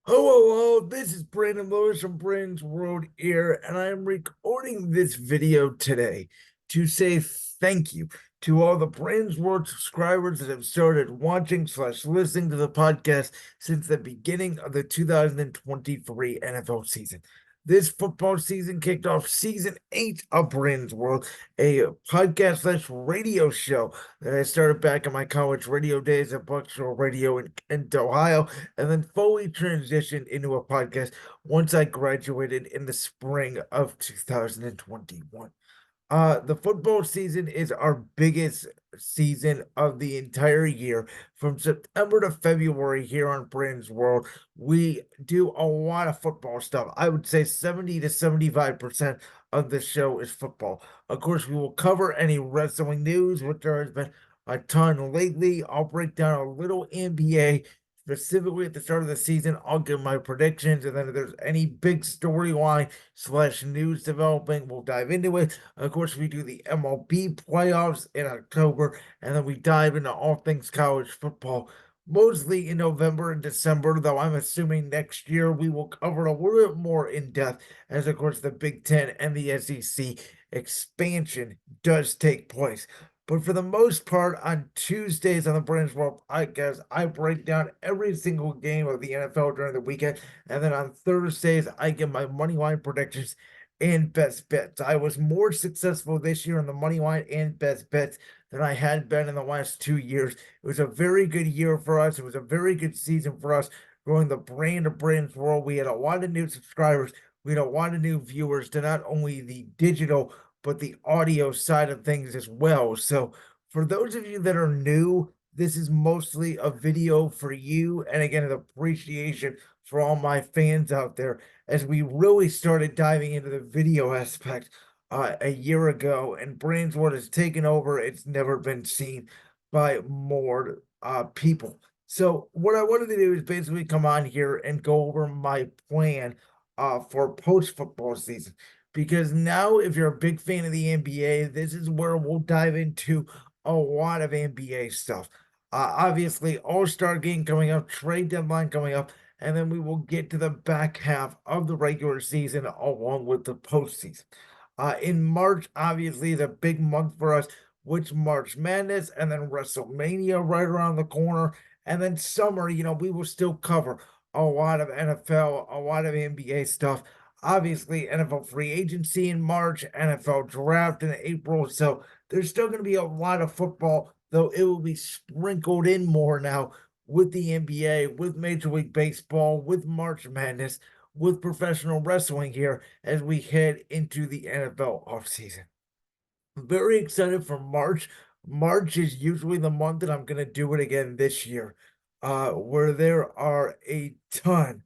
Hello, this is Brandon Lewis from Brandon's World here, and I am recording this video today to say thank you to all the Brandon's World subscribers that have started watching slash listening to the podcast since the beginning of the 2023 NFL season. This football season kicked off season 8 of Brandon's World, a podcast slash radio show that I started back in my college radio days at Buckshore Radio in Kent, Ohio, and then fully transitioned into a podcast once I graduated in the spring of 2021. The football season is our biggest season of the entire year. From September to February here on Brandon's World, we do a lot of football stuff. I would say 70 to 75% of the show is football. Of course, we will cover any wrestling news, which there has been a ton lately. I'll break down a little NBA. Specifically at the start of the season, I'll give my predictions, and then if there's any big storyline slash news developing, we'll dive into it. Of course, we do the MLB playoffs in October, and then we dive into all things college football, mostly in November and December, though I'm assuming next year we will cover a little bit more in depth, as of course the Big Ten and the SEC expansion does take place. But for the most part, on Tuesdays on the Branch World podcast, I break down every single game of the NFL during the weekend. And then on Thursdays, I give my money line predictions and best bets. I was more successful this year in the money line and best bets than I had been in the last 2 years. It was a very good year for us. It was a very good season for us growing the brand of Brands World. We had a lot of new subscribers. We had a lot of new viewers to not only the digital but the audio side of things as well. So, for those of you that are new, this is mostly a video for you. And again, an appreciation for all my fans out there as we really started diving into the video aspect a year ago. And Brandswood has taken over. It's never been seen by more people. So, what I wanted to do is basically come on here and go over my plan for post football season because now if you're a big fan of the NBA, this is where we'll dive into a lot of NBA stuff. Obviously, All-Star game coming up, trade deadline coming up, and then we will get to the back half of the regular season along with the postseason. In March, obviously, is a big month for us, which March Madness and then WrestleMania right around the corner. And then summer, we will still cover a lot of NFL, a lot of NBA stuff. Obviously, NFL free agency in March, NFL draft in April. So there's still going to be a lot of football, though it will be sprinkled in more now with the NBA, with Major League Baseball, with March Madness, with professional wrestling here as we head into the NFL offseason. I'm very excited for March. March is usually the month that I'm going to do it again this year, where there are a ton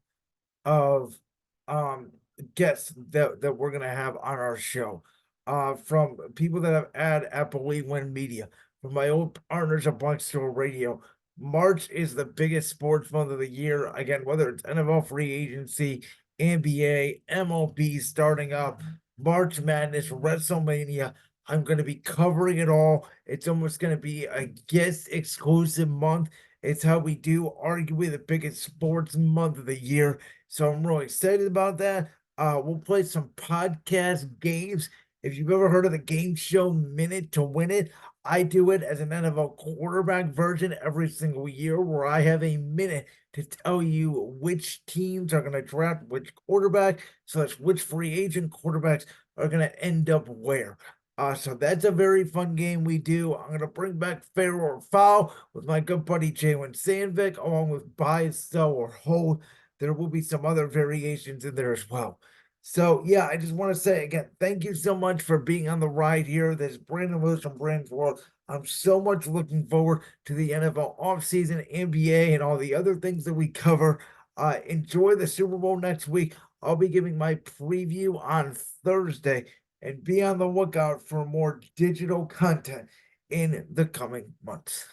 of um guests that we're gonna have on our show. From people that have had at Believe Win Media, from my old partners at Buckstore Radio. March is the biggest sports month of the year. Again, whether it's NFL free agency, NBA, MLB starting up, March Madness, WrestleMania. I'm going to be covering it all. It's almost going to be a guest exclusive month. It's how we do arguably the biggest sports month of the year. So I'm really excited about that. We'll play some podcast games. If you've ever heard of the game show Minute to Win It, I do it as an NFL quarterback version every single year where I have a minute to tell you which teams are going to draft which quarterback, slash which free agent quarterbacks are going to end up where. So that's a very fun game we do. I'm going to bring back Fair or Foul with my good buddy Jalen Sandvik, along with Buy, Sell, or Hold. There will be some other variations in there as well. So, yeah, I just want to say again, thank you so much for being on the ride here. This is Brandon Lewis from Brand's World. I'm so much looking forward to the NFL offseason, NBA, and all the other things that we cover. Enjoy the Super Bowl next week. I'll be giving my preview on Thursday, and be on the lookout for more digital content in the coming months.